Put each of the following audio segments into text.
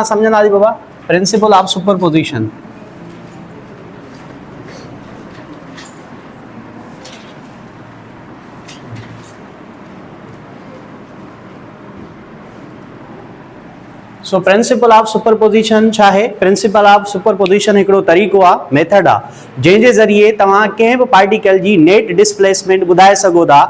समझना जी बाबा principle of superposition. So principle of superposition छा है? प्रिंसिपल ऑफ सुपरपोजिशन हिकिड़ो तरीक़ो आहे, मेथड आहे, जंहिंजे ज़रिए तव्हां कंहिं बि पार्टिकल जी नेट डिस्प्लेसमेंट ॿुधाए सघो था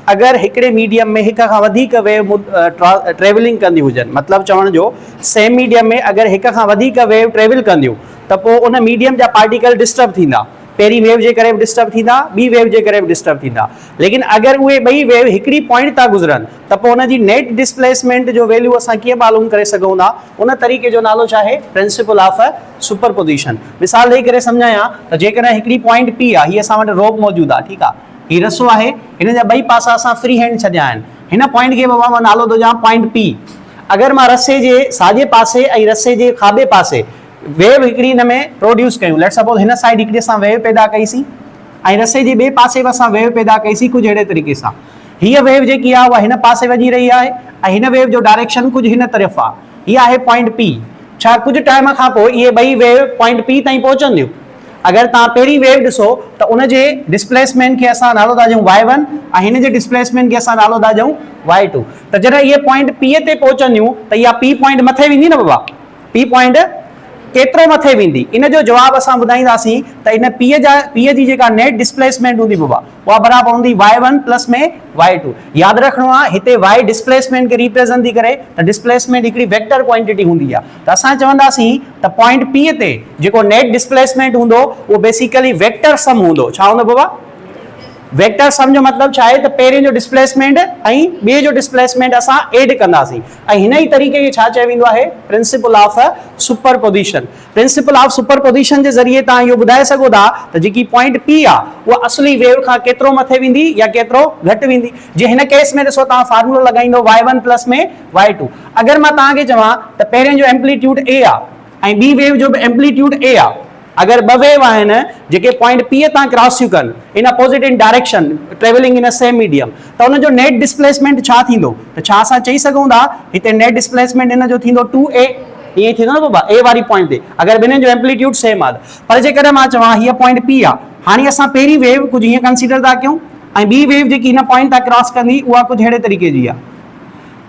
अगरि हिकिड़े मीडियम में हिक खां वधीक वेव ट्रेवलिंग कंदी हुजनि। मतिलबु चवण जो सेम मीडियम में अगरि हिक खां वधीक वेव ट्रेवल कंदियूं त पोइ उन मीडियम जा पार्टिकल डिस्टर्ब थींदा। पहिरीं वेव जे करे बि डिस्टर्ब थींदा, ॿी वेव जे करे बि डिस्टर्ब थींदा। लेकिन अगरि उहे ॿई वेव हिकिड़ी पॉइंट था गुज़रनि त पोइ उन जी नेट डिस्प्लेसमेंट जो वैल्यू असां कीअं मालूम करे सघूं था? उन तरीक़े जो नालो छा आहे? Principle of superposition. मिसाल ॾेई करे सम्झायां त जेकॾहिं हिकिड़ी पॉइंट पी आहे, हीअ असां वटि रोप मौजूदु आहे, ठीकु आहे, हीउ रसो आहे, हिन जा ॿई पासा असां फ्री हैंड छॾिया आहिनि। हिन पॉइंट खे बाबा मां नालो थो ॾियां पॉइंट पी। अगरि मां रसे जे साॼे पासे ऐं रसे जे खाॿे पासे वेव हिकिड़ी हिन में प्रोड्यूस कयूं, लेट्स सपोज हिन साइड हिकिड़ी असां वेव पैदा कईसीं ऐं रसे जे ॿिए पासे बि असां वेव पैदा कईसीं कुझु अहिड़े तरीक़े सां। हीअ वेव जेकी आहे उहा हिन पासे वञी रही आहे ऐं हिन वेव जो डायरेक्शन कुझु हिन तरफ़ आहे, हीअ आहे पॉइंट पी। छा कुझु टाइम खां पोइ इहे ॿई वेव पॉइंट पी ताईं पहुचंदियूं? अगरि तव्हां पहिरीं वेव ॾिसो त उन जे डिस्प्लेसमेंट खे असां नालो था ॾियूं y1 ऐं हिन जे डिस्प्लेसमेंट खे असां नालो था ॾियूं y2। त जॾहिं इहे पॉइंट पी ते पहुचंदियूं त इहा पी पॉइंट मथे वेंदी न बाबा? पी पॉइंट केतिरो मथे वेंदी? इन जो जवाबु असां ॿुधाईंदासीं त इन पीअ जी जेका नेट डिस्प्लेसमेंट हूंदी बाबा उहा बराबरि हूंदी y1 प्लस में y2। यादि रखिणो आहे हिते y डिस्प्लेसमेंट खे रिप्रेज़ेंट थी करे त डिस्प्लेसमेंट हिकिड़ी वेक्टर क्वांटिटी हूंदी आहे। त असां चवंदासीं त पॉइंट पी ते जेको नेट डिस्प्लेसमेंट हूंदो उहो बेसिकली वेक्टर सम हूंदो। छा हूंदो बाबा? वेक्टर सम जो मतलब छा आहे त पहिरें जो डिस्प्लेसमेंट ऐं ॿिए जो डिस्प्लेसमेंट असां एड कंदासीं ऐं हिन ई तरीक़े खे छा चयो वेंदो आहे? Principle of superposition. Principle of superposition जे ज़रिए तव्हां इहो ॿुधाए सघो था त जेकी पॉइंट पी आहे उहा असली वेव खां केतिरो मथे वेंदी या केतिरो घटि वेंदी। जे हिन केस में ॾिसो तव्हां फार्मूलो लॻाईंदो y1 प्लस में y2। अगरि मां तव्हांखे चवां त पहिरें जो एम्पलीट्यूड ए आहे ऐं ॿी वेव जो बि एम्पलीट्यूड ए आहे, अगर ब वेव आहिनि जेके पॉइंट पी तां क्रॉस थियूं कनि in opposite in direction travelling in a same medium, त उन जो नेट डिस्प्लेसमेंट छा थींदो? त छा असां चई सघूं था हिते नेट डिस्प्लेसमेंट इन जो थींदो 2a। ईअं थींदो न बाबा? ए वारी पॉइंट ते अगरि ॿिन्हिनि जो एम्पलीट्यूड सेम आहे। पर जेकॾहिं मां चवां हीअ पॉइंट पी आहे, हाणे असां पहिरीं वेव कुझु हीअं कंसीडर था कयूं ऐं ॿी वेव जेकी हिन पॉइंट तां क्रॉस कंदी उहा कुझु अहिड़े तरीक़े जी आहे।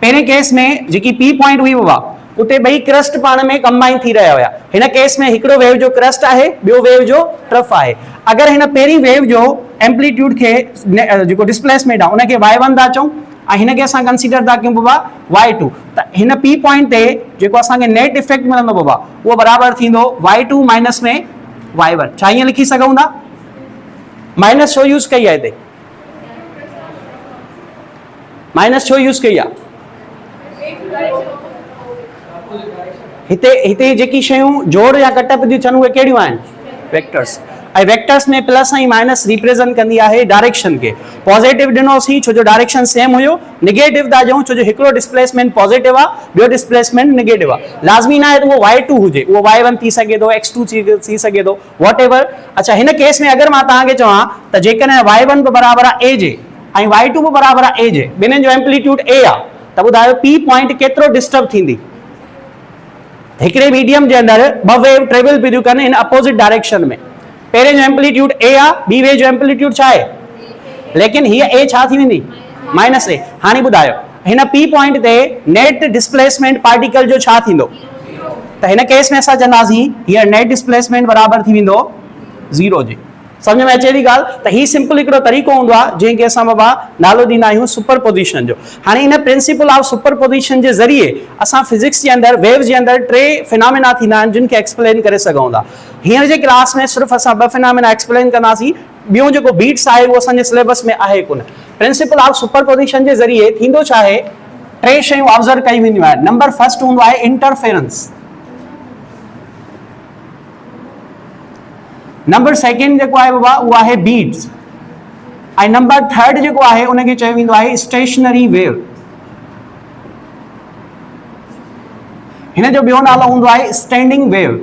पहिरें केस में जेकी पी पॉइंट हुई बाबा उते ॿई क्रस्ट पाण में कंबाइन थी रहिया हुया। हिन केस में हिकिड़ो वेव जो क्रस्ट आहे, ॿियो वेव जो ट्रफ आहे। अगरि हिन पहिरीं वेव जो एम्पलीट्यूड खे जेको डिस्प्लेसमेंट आहे उनखे y1 था चऊं ऐं हिनखे असां कंसीडर था कयूं बाबा y2, त हिन पी पॉइंट ते जेको असांखे नेट इफेक्ट मिलंदो बाबा उहो बराबरि थींदो y2 माइनस में y1। छा ईअं लिखी सघूं था? माइनस छो यूज़ कई आहे हिते? माइनस छो यूज़ कई आहे? हिते जेकी शयूं जोड़ या कटअप थियूं थियनि उहे कहिड़ियूं आहिनि? वेक्टर्स। ऐं वेक्टर्स में प्लस ऐं माइनस रिप्रेज़ेंट कंदी आहे डायरेक्शन खे। पॉजिटिव ॾिनोसीं छो जो डायरेक्शन सेम हुयो, नेगेटिव था ॾियूं छो जो हिकिड़ो डिस्प्लेसमेंट पॉजिटिव आहे, ॿियो डिस्प्लेसमेंट नेगेटिव आहे। लाज़मी न आहे त उहो y2 हुजे, उहो y1 थी सघे थो, x2 थी सघे थो, वॉट एवर। अच्छा, हिन केस में अगरि मां तव्हांखे चवां त जेकॾहिं y1 बि बराबरि आहे a जे ऐं y2 बि बराबरि आहे a जे, ॿिन्हिनि जो एम्पलीट्यूड a आहे, त ॿुधायो p पॉइंट केतिरो डिस्टर्ब थींदी? हिकिड़े मीडियम जे अंदरि ॿ वेव ट्रेवल पियूं कनि इन अपोजिट डायरेक्शन में। पहिरें जो एम्पलीट्यूड ए आहे, ॿी वेव जो एम्पलीट्यूड छा आहे? लेकिन हीअ ए छा थी वेंदी? माइनस ए। हाणे ॿुधायो हिन पी पॉइंट ते नेट डिस्प्लेसमेंट पार्टिकल जो छा थींदो? त हिन केस में असां चवंदासीं हीअ नेट डिस्प्लेसमेंट बराबरि थी वेंदो 0 जे। समझ में अचे थी ॻाल्हि? त ही सिंपल हिकिड़ो तरीक़ो हूंदो आहे जंहिंखे असां बाबा नालो ॾींदा आहियूं सुपरपोजिशन जो। हाणे इन प्रिंसिपल ऑफ सुपरपोजिशन जे ज़रिए असां फिजिक्स जे अंदरि वेव जे अंदरि 3 फिनोमेना थींदा आहिनि जिन खे एक्सप्लेन करे सघूं था। हींअर जे क्लास में सिर्फ़ु असां 2 फिनोमेना एक्सप्लेन कंदासीं, ॿियो जेको बीट्स आहे उहो असांजे सिलेबस में आहे कोन। प्रिंसिपल ऑफ सुपरपोजिशन जे ज़रिए थींदो छा आहे? 3 शयूं ऑब्ज़र्व कई वेंदियूं आहिनि। नंबर फर्स्ट हूंदो आहे इंटरफेरेंस। नंबर सेकेंड जेको आहे बाबा उहो आहे बीट्स ऐं नंबर थर्ड जेको आहे उनखे चयो वेंदो आहे स्टेशनरी वेव। हिन जो ॿियो नालो हूंदो आहे स्टैंडिंग वेव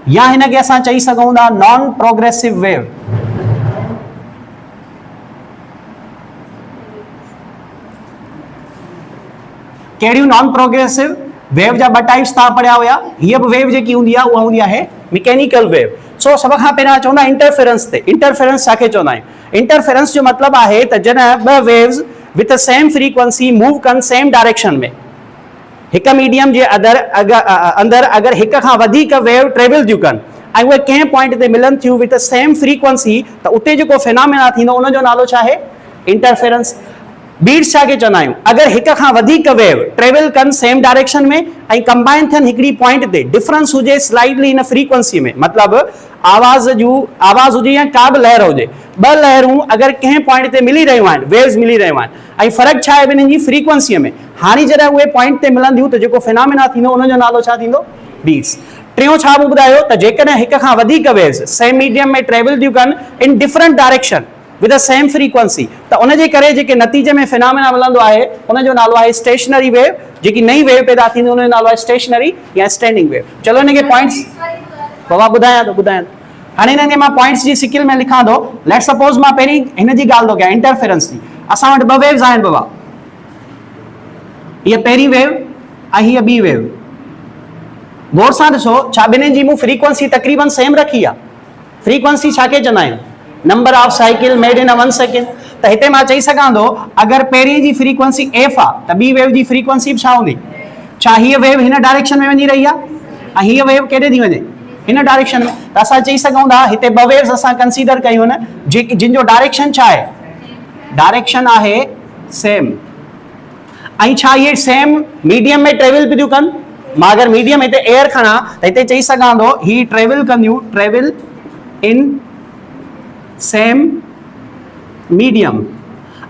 या हिनखे असां चई सघूं था नॉन प्रोग्रेसिव वेव। कहिड़ियूं नॉन प्रोग्रेसिव? वेव जा ब टाइप्स तव्हां पढ़िया हुआ। हीअ बि वेव जेकी हूंदी आहे उहा हूंदी आहे मैकेनिकल वेव। सो सभ खां पहिरियां चवंदा इंटरफेरेंस ते। इंटरफेरेंस छाखे चवंदा आहियूं? इंटरफेरेंस जो मतिलबु आहे त जॾहिं ॿ waves with the same frequency move कनि सेम डायरेक्शन में, हिक मीडियम जे अंदरि अगरि हिक खां वधीक वेव ट्रेवल थियूं कनि ऐं उहे कंहिं पॉइंट ते मिलनि थियूं विथ द सेम फ्रीक्वेंसी, त उते जेको फिनोमेना थींदो उनजो नालो छा आहे? इंटरफेरेंस। बीट्स छाखे चवंदा आहियूं? अगरि हिक खां वधीक वेव ट्रेवल कनि सेम डायरेक्शन में ऐं कंबाइन थियनि हिकिड़ी पॉइंट ते, डिफरेंस हुजे स्लाइडली इन फ्रीक्वेंसी में, मतिलबु आवाज़ हुजे या का बि लहर हुजे, ॿ लहरूं अगरि कंहिं पॉइंट ते मिली रहियूं आहिनि, वेव्स मिली रहियूं आहिनि ऐं फ़र्क़ु छा आहे ॿिन्हिनि जी फ्रीक्वेंसीअ में, हाणे जॾहिं उहे पॉइंट ते मिलंदियूं त जेको फिनोमेना थींदो उनजो नालो छा थींदो? बीट्स। टियों छा मूं ॿुधायो त जेकॾहिं हिक खां वधीक वेव्स सेम मीडियम में ट्रेवल थियूं कनि in different direction with the same frequency, त उनजे करे जेके नतीजे में फिनोमेना मिलंदो आहे उनजो नालो आहे स्टेशनरी वेव। जेकी नई वेव पैदा थींदी उनजो नालो आहे स्टेशनरी या स्टैंडिंग वेव। चलो इनखे पॉइंट्स बाबा ॿुधायां थो। हाणे हिनखे मां पॉइंट्स जी सिकिल में लिखां थो। लेट सपोज मां पहिरीं हिन जी ॻाल्हि थो कयां, इंटरफेरेंस जी। असां वटि ॿ वेव्स आहिनि बाबा, हीअ पहिरीं वेव ऐं हीअ ॿी वेव। गौर सां ॾिसो, छा ॿिन्हिनि जी मूं फ्रीक्वेंसी तक़रीबन सेम रखी आहे? फ्रीक्वेंसी छाखे चवंदा आहियूं? Number of cycle made in a 1 second. त हिते मां चई सघां थो अगरि पहिरीं जी फ्रीक्वेंसी एफ आहे त ॿी वेव जी फ्रीक्वेंसी बि छा हूंदी? छा हीअ वेव हिन डायरेक्शन में वञी रही आहे ऐं हीअ वेव केॾे थी वञे? हिन डायरेक्शन में। त असां चई सघूं था हिते ॿ वेव्स असां कंसीडर कयूं न, जिन जो डायरेक्शन छा आहे? डायरेक्शन आहे सेम। ऐं छा इहे सेम मीडियम में ट्रेवल थियूं कनि? मां अगरि मीडियम हिते एयर खणा त हिते चई सघां थो ही ट्रेवल कंदियूं, ट्रेवल इन सेम मीडियम।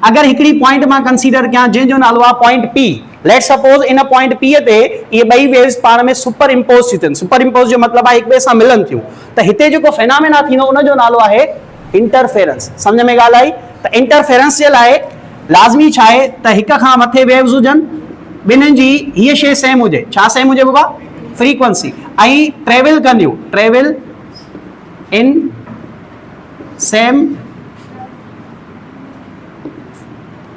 अगरि हिकिड़ी पॉइंट मां कंसीडर कयां जंहिंजो नालो आहे point P. Let suppose in point P ते इहे ॿई वेव्स पाण में सुपर इम्पोज थियूं थियनि। सुपर इम्पोज जो मतिलबु आहे हिक ॿिए सां मिलनि थियूं, त हिते जेको फिनोमेना थींदो उनजो नालो आहे इंटरफेरेंस। सम्झ में ॻाल्हि आई? त इंटरफेरेंस जे लाइ लाज़मी छा आहे त हिक खां मथे वेव्स हुजनि, ॿिन्हिनि जी हीअ शइ सेम हुजे। छा सेम हुजे बाबा? फ्रीक्वेंसी। ऐं ट्रेवल कंदियूं, travel in same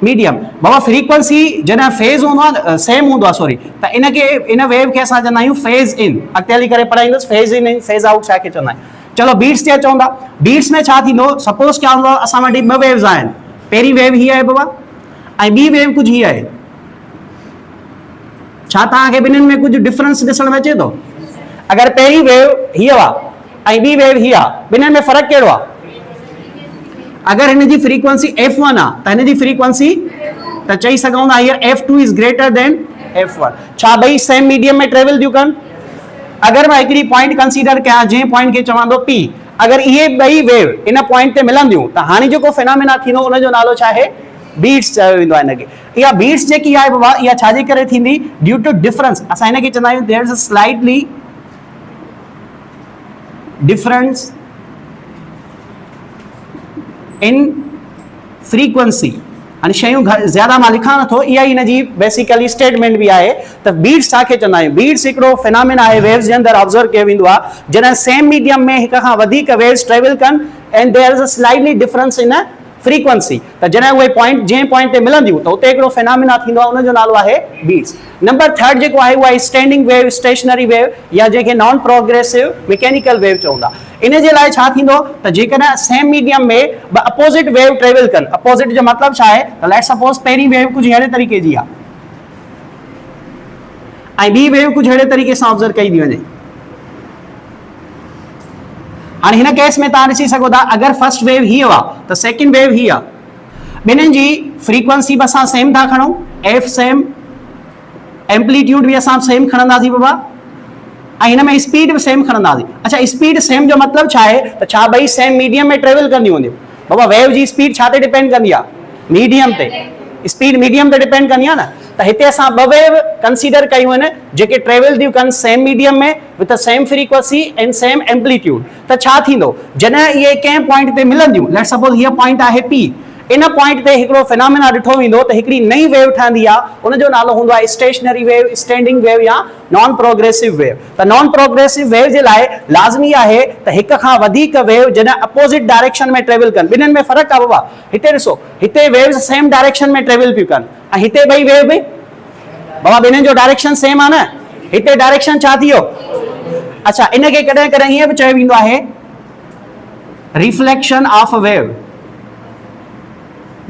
medium. Baba frequency जॾहिं फेज़ हूंदो आहे सेम हूंदो आहे, सॉरी, त इन वेव खे असां चवंदा आहियूं फेज़ इन। अॻिते हली करे पढ़ाईंदुसि फेज़ इन ऐं फेज़ आउट छाखे चवंदा आहियूं। चलो बीट्स ते अचूं था। बीट्स में छा थींदो? सपोज क्या हूंदो? असां वटि ॿ वेव्स आहिनि। पहिरीं वेव हीअ आहे बाबा ऐं ॿी वेव कुझु हीअ आहे। छा तव्हांखे ॿिन्हिनि में कुझु डिफरेंस ॾिसण में अचे थो? अगरि पहिरीं वेव हीअ आहे ऐं ॿी वेव हीअ आहे, ॿिन्हिनि में फ़र्क़ु कहिड़ो आहे? अगरि हिन जी फ्रीक्वेंसी F1 आहे त हिन जी फ्रीक्वेंसी त चई सघूं था here F2 is greater than F1। छा ॿई सेम मीडियम में ट्रेवल थियूं कनि? अगरि मां हिकिड़ी पॉइंट कंसीडर कयां जंहिं पॉइंट खे चवां थो P, अगरि इहे ॿई वेव इन पॉइंट ते मिलंदियूं त हाणे जेको फिनोमेना थींदो उनजो नालो छा आहे? बीट्स चयो वेंदो आहे हिनखे। इहा बीट्स जेकी आहे बाबा इहा छाजे करे थींदी? Due to difference. असां हिनखे चवंदा आहियूं there is a slightly difference in frequency. हाणे शयूं ज़्यादा मां लिखां नथो, इहा ई हिन जी बेसिकली स्टेटमेंट बि आहे त बीट्स छाखे चवंदा आहियूं? बीट्स हिकिड़ो फिनोमेना आहे वेव्स जे अंदरि ऑब्ज़र्व कयो वेंदो आहे जॾहिं सेम मीडियम में हिक खां वधीक वेव्स ट्रेवल कनि and there is a slightly difference in frequency. त जॾहिं उहे पॉइंट जंहिं पॉइंट ते मिलंदियूं त उते हिकिड़ो फिनोमेना थींदो आहे, उनजो नालो आहे बीट्स। नंबर थर्ड जेको आहे उहा स्टैंडिंग वेव, स्टेशनरी वेव या जंहिंखे नॉन प्रोग्रेसिव मैकेनिकल वेव चवंदा। इन जे लाइ छा थींदो त जेकॾहिं सेम मीडियम में ॿ अपोज़िट वेव ट्रेवल कनि, अपोज़िट जो मतिलबु छा आहे त लेट सपोज पहिरीं वेव कुझु अहिड़े तरीक़े जी आहे ऐं ॿी वेव कुझु अहिड़े तरीक़े सां ऑब्ज़र्व कई थी वञे। हाणे हिन केस में तव्हां ॾिसी सघो था अगरि फर्स्ट वेव हीअ आहे त सेकेंड वेव हीअ आहे। ॿिन्हिनि जी फ्रीक्वेंसी बि असां सेम था खणूं, एफ सेम, एम्पलीट्यूड बि असां सेम खणंदासीं बाबा, ऐं हिन में स्पीड बि सेम खणंदासीं। अच्छा, स्पीड सेम जो मतिलबु छा आहे त छा ॿई सेम मीडियम में ट्रेवल कंदियूं हूंदियूं? बाबा वेव जी स्पीड छा ते डिपेंड कंदी आहे? मीडियम ते। स्पीड मीडियम ते डिपेंड कंदी आहे न। त हिते असां ॿ वेव कंसीडर कयूं आहिनि जेके ट्रेवल थियूं कनि सेम मीडियम में with same frequency and same amplitude. त छा थींदो जॾहिं इहे कंहिं पॉइंट ते मिलंदियूं? लेट सपोज हीअ पॉइंट आहे P, इन पॉइंट ते हिकिड़ो फिनोमेना ॾिठो वेंदो त हिकिड़ी नई वेव ठहंदी आहे, उनजो नालो हूंदो आहे स्टेशनरी वेव, स्टैंडिंग वेव या नॉन प्रोग्रेसिव वेव। त नॉन प्रोग्रेसिव वेव जे लाइ लाज़मी आहे त हिक खां वधीक वेव जॾहिं अपोज़िट डायरेक्शन में ट्रेवल कनि, ॿिन्हिनि में फ़र्क़ु आहे बाबा। हिते ॾिसो, हिते वेव्स सेम डायरेक्शन में ट्रेवल पियूं कनि ऐं हिते ॿई वेव बि बाबा ॿिन्हिनि जो डायरेक्शन सेम आहे न, हिते डायरेक्शन छा थियो? अच्छा, इनके कॾहिं कॾहिं ईअं बि चयो वेंदो आहे रिफ्लेक्शन ऑफ वेव,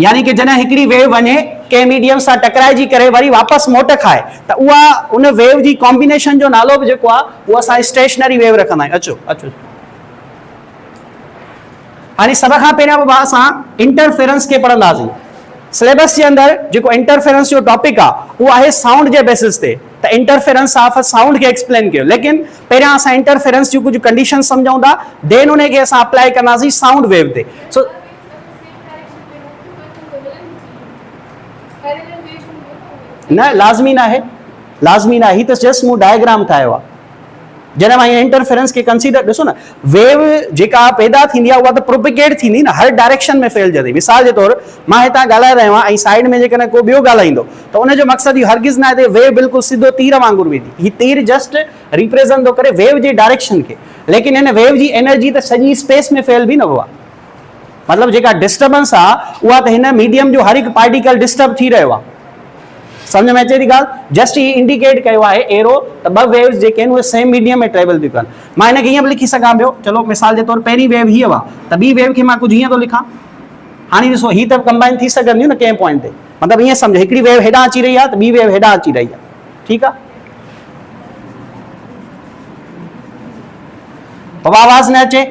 यानी कि जॾहिं हिकिड़ी वेव वञे कंहिं मीडियम सां टकराइजी करे वरी वापसि मोट खाए त उहा उन वेव जी कॉम्बिनेशन जो नालो बि जेको आहे उहो असां स्टेशनरी वेव रखंदा आहियूं। अचो अचो, हाणे सभ खां पहिरियां बाबा असां इंटरफेरेंस खे पढ़ंदासीं। सिलेबस जे अंदरि जेको इंटरफेरेंस जो टॉपिक आहे उहो आहे साउंड जे बेसिस ते, त इंटरफेरेंस ऑफ साउंड खे एक्सप्लेन कयो। लेकिन पहिरियां असां इंटरफेरेंस जूं कुझु कंडीशन सम्झूं था, देन उन खे असां अप्लाई कंदासीं साउंड वेव ते। सो न लाज़मी न आहे, लाज़मी न आहे, ही त जस्ट मूं डायग्राम ठाहियो आहे। जॾहिं मां इंटरफेरेंस खे कंसीडर, ॾिसो न, वेव जेका पैदा थींदी आहे उहा त प्रोपिगेट थींदी न, हर डायरेक्शन में फैलजंदी। मिसाल जे तौरु मां हितां ॻाल्हाए रहियो आहियां ऐं साइड में जेकॾहिं को ॿियो ॻाल्हाईंदो त उनजो मक़सदु इहो हरगिज़ न आहे त वेव बिल्कुलु सिधो तीर वांगुरु वेंदी। ही तीर जस्ट रिप्रेज़ेंट थो करे वेव जी डायरेक्शन खे, लेकिन हिन वेव जी एनर्जी त सॼी स्पेस में फैलबी न हुआ। मतिलबु जेका डिस्टर्बेंस आहे उहा त हिन मीडियम जो हर हिकु पार्टिकल डिस्टर्ब थी रहियो आहे। समझ में अचे थी ॻाल्हि? जस्ट ही इंडिकेट कयो आहे एरो त ॿ वेव्स जेके आहिनि उहे सेम मीडियम में ट्रेवल थियूं कनि। मां हिनखे ईअं बि लिखी सघां पियो, चलो मिसाल जे तौरु पहिरीं वेव हीअ हुआ त ॿी वेव खे मां कुझु हीअं थो लिखां। हाणे ॾिसो ही त कंबाइन थी सघंदियूं न कंहिं पॉइंट ते, मतिलबु ईअं सम्झो हिकिड़ी वेव हेॾां अची रही आहे त ॿी वेव हेॾां अची रही आहे, ठीकु आहे? बाबा आवाज़ न अचे?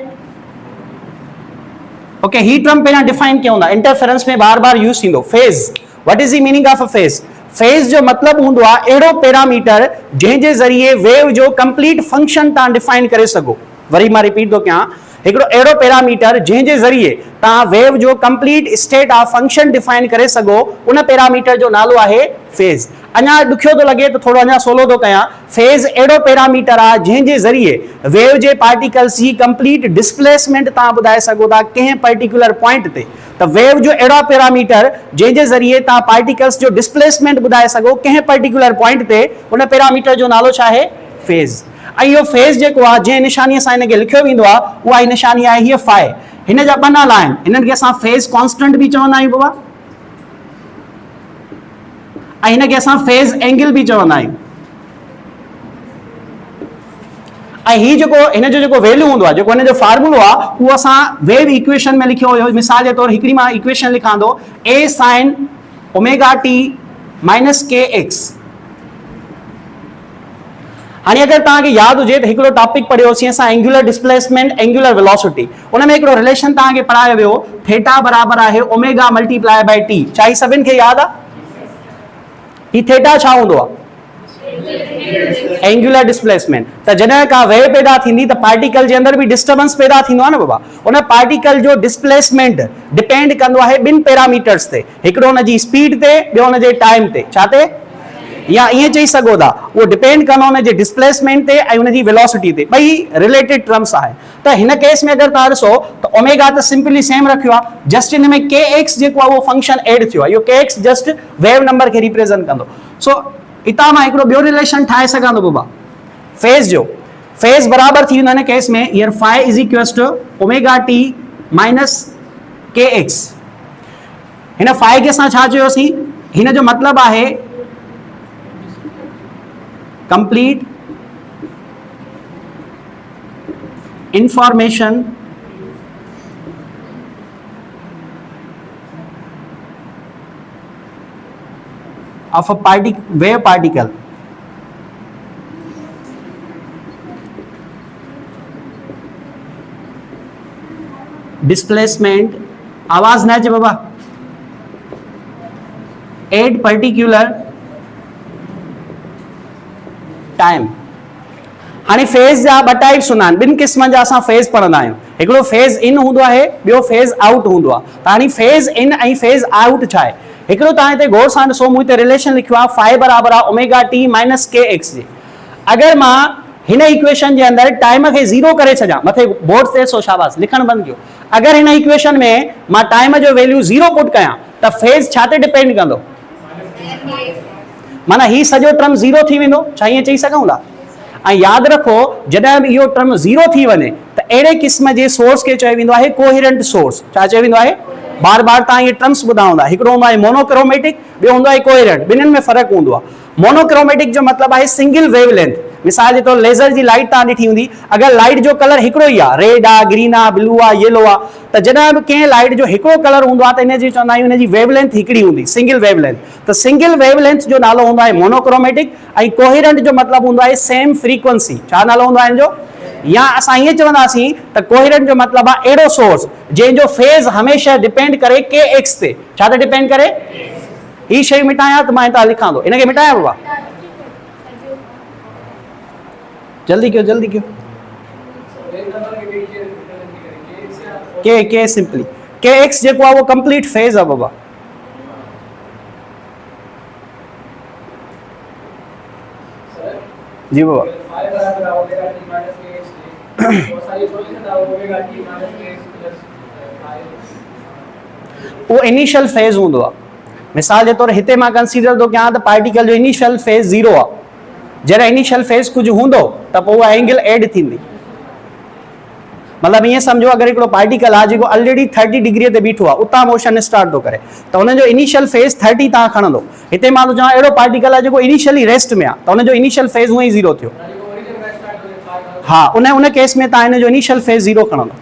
ओके, ही टर्म पहिरियां डिफाइन कयूं था, इंटरफेरेंस में बार बार यूज़ थींदो। Phase, what is the meaning of a phase? Phase जो मतलब हूंदो आहे अहिड़ो पैरामीटर जंहिंजे ज़रिए वेव जो कंप्लीट फंक्शन तव्हां डिफाइन करे सघो। वरी मां रिपीट थो कयां, हिकिड़ो अहिड़ो पैरामीटर जंहिंजे ज़रिए तव्हां वेव जो complete state of function define करे सघो, उन पैरामीटर जो नालो आहे फेज़। अञा ॾुखियो थो लॻे त थोरो अञा सोलो थो कयां। फेज़ अहिड़ो पैरामीटर आहे जंहिंजे ज़रिए वेव जे पार्टिकल्स जी कंप्लीट डिस्प्लेसमेंट तव्हां ॿुधाए सघो था कंहिं पर्टिकुलर पॉइंट ते। त वेव जो अहिड़ा पैरामीटर जंहिंजे ज़रिए तव्हां पार्टिकल्स जो डिस्प्लेसमेंट ॿुधाए सघो कंहिं पर्टिकुलर पॉइंट ते, उन पैरामीटर जो नालो छा आहे? फेज़। ऐं इहो फेज़ जेको आहे जंहिं निशानीअ सां हिनखे लिखियो वेंदो आहे उहा ही निशानी आहे हीअ फाइ। हिन जा ॿ नाला आहिनि, हिननि खे असां फेज़ कॉन्स्टेंट बि चवंदा आहियूं बाबा, ऐं हिनखे असां फेज़ एंगल बि चवंदा आहियूं। ऐं ही जेको हिन जो जेको वैल्यू हूंदो आहे, जेको हिन जो फार्मूलो आहे उहो असां वेव इक्वेशन में लिखियो हुयो। मिसाल जे तौरु हिकिड़ी मां इक्वेशन लिखां थो, a sin omega t minus kx। हाणे अगरि तव्हांखे यादि हुजे त हिकिड़ो टॉपिक पढ़ियोसीं असां, एंगुलर डिस्प्लेसमेंट एंगुलर वेलोसिटी। उन में हिकिड़ो रिलेशन तव्हांखे पढ़ायो वियो, थीटा बराबर आहे ओमेगा मल्टीप्लाई बाय टी। छा ही सभिनि खे यादि आहे? ही थीटा छा हूंदो आहे? Angular displacement. त जॾहिं का वेव पैदा थींदी त पार्टिकल जे अंदरि बि डिस्टर्बेंस पैदा थींदो आहे न बाबा। उन पार्टिकल जो डिस्प्लेसमेंट डिपेंड कंदो आहे ॿिनि पैरामीटर्स ते, हिकिड़ो हुनजी स्पीड ते, ॿियो हुनजे टाइम ते। छा ते? या ईअं चई सघो था उहो डिपेंड कंदो हुनजे डिस्प्लेसमेंट ते ऐं हुनजी वेलोसिटी ते। ॿई रिलेटेड टर्म्स आहिनि। त हिन केस में अगरि तव्हां ॾिसो त ओमेगा त सिंपली सेम रखियो आहे, जस्ट हिन में kx जेको आहे उहो फंक्शन एड थियो आहे। इहो kx जस्ट वेव नंबर खे रिप्रेज़ेंट कंदो। सो हितां मां हिकिड़ो ॿियो रिलेशन ठाहे सघां थो बाबा फेज़ जो। फेज़ बराबर थी वेंदो हिन केस में, here phi is equals to omega T minus kx। हिन फाइ खे असां छा चयोसीं? हिन जो मतिलबु आहे complete information of a wave particle displacement, आवाज ना चे बाबा, at particular time। हाणे फेज़ जा ॿ टाइप्स हूंदा आहिनि, ॿिनि क़िस्मनि जा असां फेज़ पढ़ंदा आहियूं। हिकिड़ो फेज़ इन हूंदो आहे, ॿियो फेज़ आउट हूंदो आहे। त हाणे फेज़ इन ऐं फेज़ आउट छा आहे? हिकिड़ो तव्हां हिते गौर सां ॾिसो, मूं हिते रिलेशन लिखियो आहे फाइ बराबर आहे ओमेगा टी माइनस kx जे। अगरि मां हिन इक्वेशन जे अंदरि टाइम खे ज़ीरो करे छॾियां, मथे बोर्ड ते सो शाबाश लिखणु बंदि कयो। अगरि हिन इक्वेशन में मां टाइम जो वैल्यू ज़ीरो पुट कयां त फेज़ छा ते डिपेंड कंदो? माना ही सॼो टर्म ज़ीरो थी वेंदो। छा ईअं चई सघूं था? ऐं यादि रखो जॾहिं बि इहो टर्म ज़ीरो थी वञे त अहिड़े क़िस्म जे सोर्स खे चयो वेंदो आहे कोहेरेंट सोर्स। छा चयो वेंदो आहे? बार बार तव्हां ये टर्म्स ॿुधा हूंदा, हिकिड़ो हूंदो आहे मोनोक्रोमेटिक, ॿियो हूंदो आहे कोहेरेंट, ॿिन्हिनि में फ़र्क़ु हूंदो आहे। मोनोक्रोमेटिक जो मतिलबु आहे सिंगल वेवलेंथ। मिसाल जे तौरु लेज़र जी लाइट तव्हां ॾिठी हूंदी, अगरि लाइट जो कलर हिकिड़ो ई आहे, रेड आहे, ग्रीन आहे, ब्लू आहे, येलो आहे, त जॾहिं बि कंहिं लाइट जो हिकिड़ो कलर हूंदो आहे त इन जी चवंदा आहियूं इन जी वेवलेंथ हिकिड़ी हूंदी, सिंगल वेवलेंथ। त सिंगल वेवलेंथ जो नालो हूंदो आहे मोनोक्रोमेटिक, ऐं कोहेरेंट जो मतिलबु हूंदो आहे सेम फ्रीक्वेंसी। छा नालो हूंदो आहे हिन जो? या असां ईअं चवंदासीं त कोहेरेंट जो मतिलबु आहे अहिड़ो सोर्स जंहिंजो फेज़ हमेशह डिपेंड करे के एक्स ते। छा ते डिपेंड करे? ही शइ मिटायां त मां हितां लिखां थो, इनखे मिटायां बाबा? जल्दी कयो, जल्दी कयो। के सिंपली के एक्स जेको आहे वो कंप्लीट फेज आहे बाबा। जी बाबा। वो इनिशियल फेज हूंदो आहे। मिसाल जे तौरु हिते मां कंसीडर थो कयां त पार्टिकल जो इनिशियल फेज 0 आहे। जॾहिं इनिशियल फेज कुझु हूंदो त पोइ उहा एंगल एड थींदी। मतिलबु ईअं सम्झो अगरि हिकिड़ो पार्टिकल आहे जेको ऑलरेडी 30 डिग्री ते बीठो आहे, उतां मोशन स्टार्ट थो करे, त हुनजो इनिशियल फेज 30 तव्हां खणंदो। हिते मां थो चवां अहिड़ो पार्टिकल आहे जेको इनिशियली रेस्ट में आहे, त हुनजो इनिशियल फेज हूअं ई 0 थियो। हा, उन केस में तव्हां हिन जो इनिशियल फेज 0 खणंदो।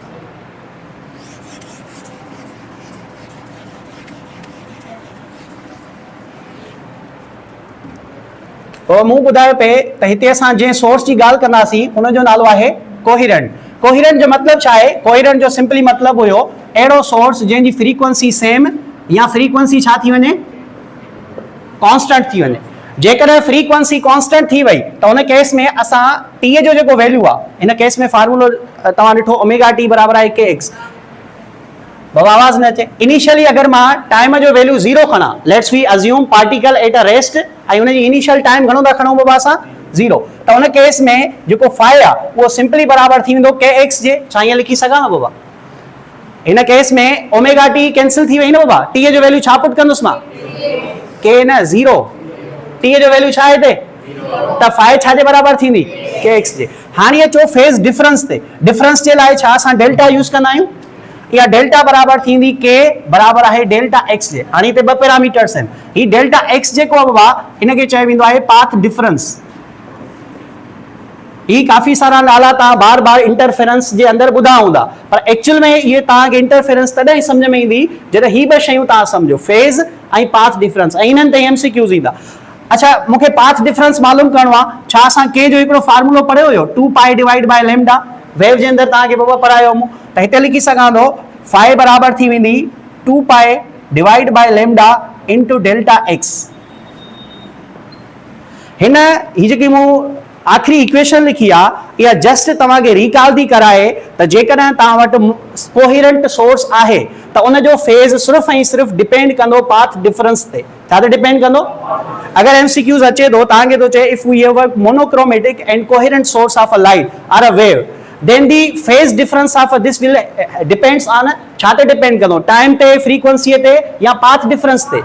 तो मूं ॿुधायो पे त हिते असां जंहिं सोर्स जी ॻाल्हि कंदासीं उनजो नालो आहे कोहेरेंट। कोहेरेंट जो मतिलबु छा आहे? कोहेरेंट जो सिंपली मतिलबु हुयो अहिड़ो सोर्स जंहिंजी फ्रीक्वेंसी सेम या फ्रीक्वेंसी छा थी वञे? कॉन्स्टेंट थी वञे। जेकॾहिं फ्रीक्वेंसी कॉन्स्टेंट थी वई त उन केस में असां टी जो जेको वैल्यू आहे, हिन केस में फार्मूलो तव्हां ॾिठो ओमेगा टी बराबर आहे के एक्स। बाबा आवाज़ न अचे। इनिशियली अगर मां टाइम जो वैल्यू 0 खणा, let's we assume particle at a rest, ऐं उनजी इनिशियल टाइम घणो था खणूं बाबा असां? 0। त उन केस में जेको फाइ आहे उहो सिंपली बराबर थी वेंदो के एक्स जे। छा ईअं लिखी सघां न बाबा? हिन केस में ओमेगा टी कैंसिल थी वई न बाबा। टी जो वैल्यू छा पुट कंदुसि मां? के न 0। टी जो वैल्यू छा आहे हिते? त फाइ छा जे बराबर थींदी? के एक्स जे। हाणे अचो फेज डिफरेंस ते। डिफरेंस जे लाइ छा असां डेल्टा यूज़ कंदा आहियूं? या डेल्टा बराबर थींदी के बराबर आहे डेल्टा एक्स जे। हाणे हिते ॿ पैरामीटर्स आहिनि। ही डेल्टा एक्स जेको आहे बाबा इनखे चयो वेंदो आहे पाथ डिफरेंस। ही काफ़ी सारा नाला तव्हां बार बार इंटरफेरेंस जे अंदरि ॿुधा हूंदा, पर एक्चुअल में इहे तव्हांखे इंटरफेरेंस तॾहिं सम्झ में ईंदी जॾहिं ही ॿ शयूं तव्हां सम्झो, फेज़ ऐं पाथ डिफरेंस, ऐं इन्हनि ते एमसीक्यूज़ ईंदा। अच्छा, मूंखे पाथ डिफरेंस मालूम करणो आहे। छा असां के जो हिकिड़ो फार्मूलो पढ़ियो हुयो 2π डिवाइड बाय लैम्डा? वेव जे अंदरि तव्हांखे बाबा पढ़ायो मूं, त हिते लिखी सघां थो फाइ बराबर थी वेंदी 2π divide by lambda into delta x. ही जेकी मूं आखिरी इक्वेशन लिखी आहे इहा जस्ट तव्हांखे रिकॉल थी कराए त जेकॾहिं तव्हां वटि कोहेरेंट सोर्स आहे त उनजो फेज़ सिर्फ़ु ऐं सिर्फ़ु डिपेंड कंदो पाथ डिफरेंस ते। छा ते डिपेंड कंदो? अगरि एमसीक्यूज़ अचे थो तव्हांखे थो चए if we have a monochromatic and coherent source of a light or a wave, then the phase difference of this will depends on छा ते डिपेंड कंदो? टाइम ते, फ्रीक्वेंसी ते, या पाथ डिफरेंस ते?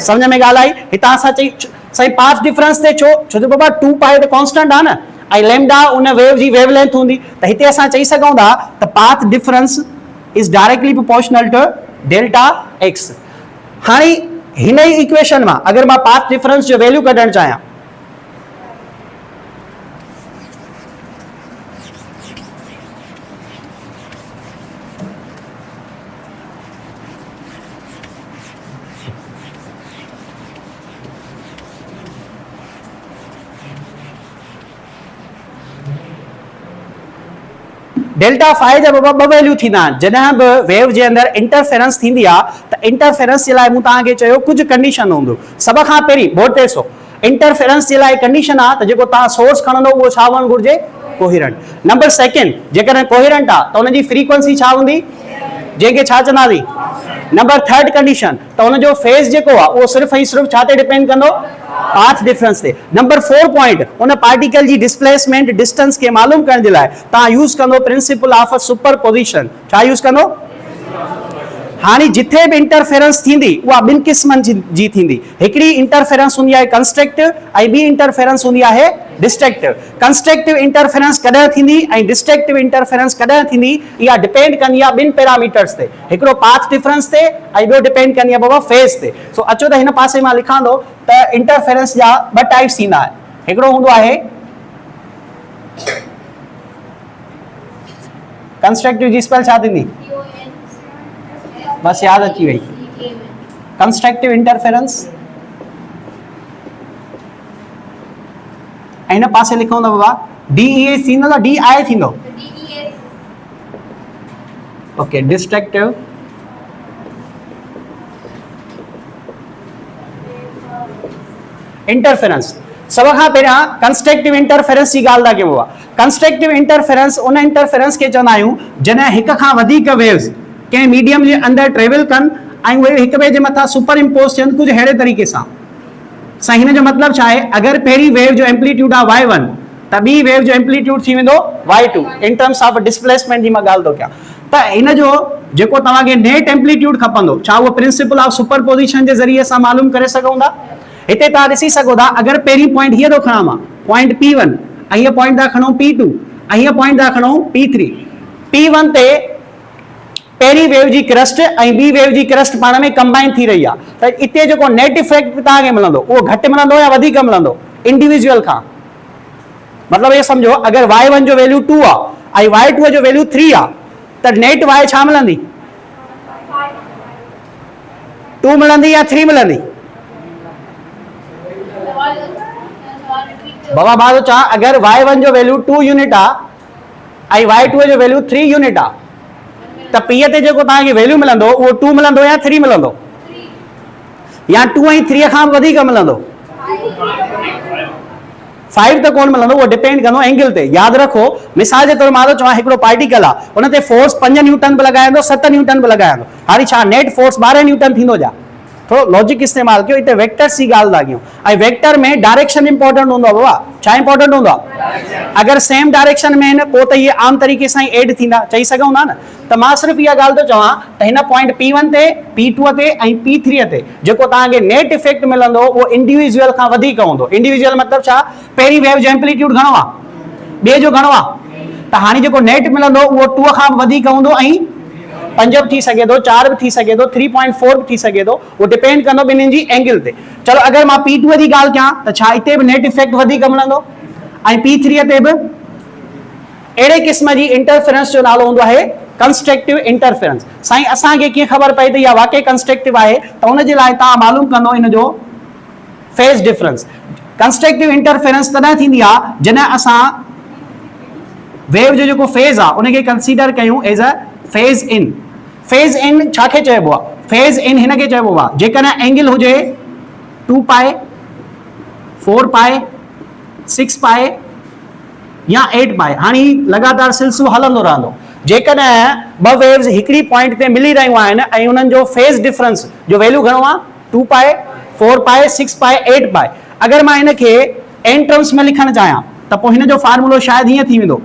समझ में ॻाल्हि आई? हितां असां चई सही पाथ डिफरेंस ते छो? छो जो बाबा 2π त कांस्टेंट आहे न, ऐं लैम्डा उन वेव जी वेवलेंथ हूंदी, त हिते असां चई सघूं था त path difference is directly proportional to delta X. हाणे हिन ई इक्वेशन मां अगरि मां पाथ डिफरेंस जो वैल्यू कढणु चाहियां, डेल्टा फाइ जा बाबा ॿ वैल्यू थींदा आहिनि। जॾहिं बि वेव जे अंदरि इंटरफेरेंस थींदी आहे त इंटरफेरेंस जे लाइ मूं तव्हांखे चयो कुझु कंडीशन हूंदो। सभ खां पहिरीं वोल्टेज इंटरफेरेंस जे लाइ कंडीशन आहे त जेको तव्हां सोर्स खणंदो उहो छा हुअणु घुरिजे? कोहेरेंट। नंबर सेकेंड, जेकॾहिं कोहेरेंट आहे त हुनजी फ्रीक्वेंसी छा हूंदी? जंहिंखे छा चवंदासीं? नंबर थर्ड कंडीशन त हुनजो फेज़ जेको आहे उहो सिर्फ़ु ऐं सिर्फ़ु छा ते डिपेंड कंदो? पाथ डिफरेंस ते। नंबर 4 पॉइंट, उन पार्टिकल जी डिस्प्लेसमेंट डिस्टेंस खे मालूम करण जे लाइ तव्हां यूज़ कंदो प्रिंसिपल ऑफ सुपरपोजिशन। छा यूज़ कंदो? हाणे जिथे भी इंटरफेरेंस थींदी उहा ॿिनि क़िस्मनि जी थींदी। हिकिड़ी इंटरफेरेंस हूंदी आहे कंस्ट्रक्टिव ऐं ॿी इंटरफेरेंस हूंदी आहे डिस्ट्रक्टिव। कंस्ट्रक्टिव इंटरफेरेंस कॾहिं थींदी ऐं डिस्ट्रक्टिव इंटरफेरेंस कॾहिं थींदी, इहा डिपेंड कंदी आहे ॿिनि पैरामीटर्स ते, हिकिड़ो पाथ डिफरेंस ते ऐं ॿियो डिपेंड कंदी आहे बाबा फेज ते। सो अचो त हिन पासे मां लिखां थो त इंटरफेरेंस जा ॿ टाइप्स थींदा आहिनि। हिकिड़ो हूंदो आहे कंस्ट्रक्टिव जी स्पेल छा थींदी, बस याद अची वही, कंस्ट्रक्टिव इंटरफेरेंस। ऐं हिन पासे लिखूं था बाबा DES थींदो त DI थींदो, ओके डिस्ट्रक्टिव इंटरफेरेंस। सब खां पहिरियां कंस्ट्रक्टिव इंटरफेरेंस जी ॻाल्हि था कयूं। कंस्ट्रक्टिव इंटरफेरेंस उन इंटरफेरेंस खे चवंदा आहियूं जॾहिं हिक खां वधीक वेव्स कंहिं मीडियम जे अंदरि ट्रेवल कनि ऐं उहे हिक ॿिए जे मथां सुपर इम्पोज थियनि कुझु अहिड़े तरीक़े सां। साईं हिन जो मतिलबु छा आहे, अगरि पहिरीं वेव जो एम्पलीट्यूड आहे y1 त ॿी वेव जो एम्पलीट्यूड थी वेंदो y2 in terms of displacement जी मां ॻाल्हि थो कयां। त हिन जो जेको तव्हांखे नेट एम्पलीट्यूड खपंदो, छा उहो प्रिंसिपल ऑफ सुपरपोजिशन जे ज़रिए सां मालूम करे सघूं था। हिते तव्हां ॾिसी सघो था, अगरि पहिरीं पॉइंट हीअ थो खणां मां पॉइंट P1 ऐं हीअ पॉइंट था खणूं P2 ऐं हीअ पॉइंट था खणूं P3। P1 ते पहिरीं वेव जी क्रस्ट ऐं ॿी वेव जी क्रस्ट पाण में कंबाइन थी रही आहे, त हिते जेको नेट इफेक्ट तव्हांखे मिलंदो उहो घटि मिलंदो या वधीक मिलंदो इंडिविजुअल खां। मतिलबु इहो सम्झो, अगरि y1 जो वैल्यू 2 आहे ऐं y2 जो वैल्यू 3 आहे त नेट y छा मिलंदी, 2 मिलंदी या 3 मिलंदी। बाबा मां थो चवां, अगरि y1 जो वैल्यू 2 यूनिट आहे ऐं y2 जो वैल्यू 3 यूनिट आहे त P ते जेको तव्हांखे वैल्यू मिलंदो उहो 2 मिलंदो या 3 मिलंदो, या 2 ऐं 3 खां वधीक मिलंदो, 5 त कोन मिलंदो। उहो डिपेंड कंदो एंगल ते। यादि रखो, मिसाल जे तौर मां थो चवां हिकिड़ो पार्टिकल आहे, उन ते फोर्स 5 न्यूटन बि लॻाईंदो, 7 न्यूटन बि लॻाईंदो, हाणे छा नेट फोर्स 12 न्यूटन थींदो छा। थोरो लॉजिक इस्तेमाल कयो। हिते वेक्टर्स जी ॻाल्हि था कयूं ऐं वेक्टर में डायरेक्शन इंपॉर्टेंट हूंदो आहे बाबा। छा इंपॉर्टेंट हूंदो आहे, अगरि सेम डायरेक्शन में आहिनि पोइ त इहे आम तरीक़े सां ई एड थींदा, चई सघूं था न। त मां सिर्फ़ु इहा ॻाल्हि थो चवां त हिन पॉइंट P1 ते P2 ते ऐं P3 ते जेको तव्हांखे नेट इफेक्ट मिलंदो उहो इंडिविजुअल खां वधीक हूंदो। इंडिविजुअल मतिलबु छा, पहिरीं वेव जो एम्पलीट्यूड घणो आहे, ॿिए जो घणो आहे, त हाणे जेको नेट मिलंदो उहो 2 खां वधीक हूंदो ऐं 5 बि थी सघे थो, 4 बि थी सघे थो, 3.4 बि थी सघे थो, उहो डिपेंड कंदो ॿिन्हिनि जी एंगल ते। चलो अगरि मां P2 जी ॻाल्हि कयां त छा हिते बि नेट इफेक्ट वधीक मिलंदो ऐं P3 ते बि। अहिड़े क़िस्म जी इंटरफेरेंस जो नालो हूंदो आहे कंस्ट्रक्टिव इंटरफेरेंस। साईं असांखे कीअं ख़बर पए त इहा वाकई कंस्ट्रक्टिव आहे, त हुन जे लाइ तव्हां मालूम कंदो इन जो फेज डिफरेंस। कंस्ट्रक्टिव इंटरफेरेंस तॾहिं थींदी आहे जॾहिं असां वेव जो जेको फेज आहे उनखे कंसीडर कयूं as a phase in. Phase in छाखे चइबो आहे, फेज इन हिनखे चइबो आहे जेकॾहिं एंगल हुजे 2 पाए, 4 पाए, 6 पाए या 8 पाए। हाणे लगातार सिलसिलो हलंदो रहंदो। जेकॾहिं ॿ वेव्स हिकिड़ी पॉइंट ते मिली रहियूं आहिनि ऐं उन्हनि जो फेज डिफरेंस जो वैल्यू घणो आहे, 2 पाए, 4 पाए, 6 पाए, 8 पाए। अगरि मां हिनखे एन टर्म्स में लिखणु चाहियां त पोइ हिन जो फार्मूलो शायदि हीअं थी वेंदो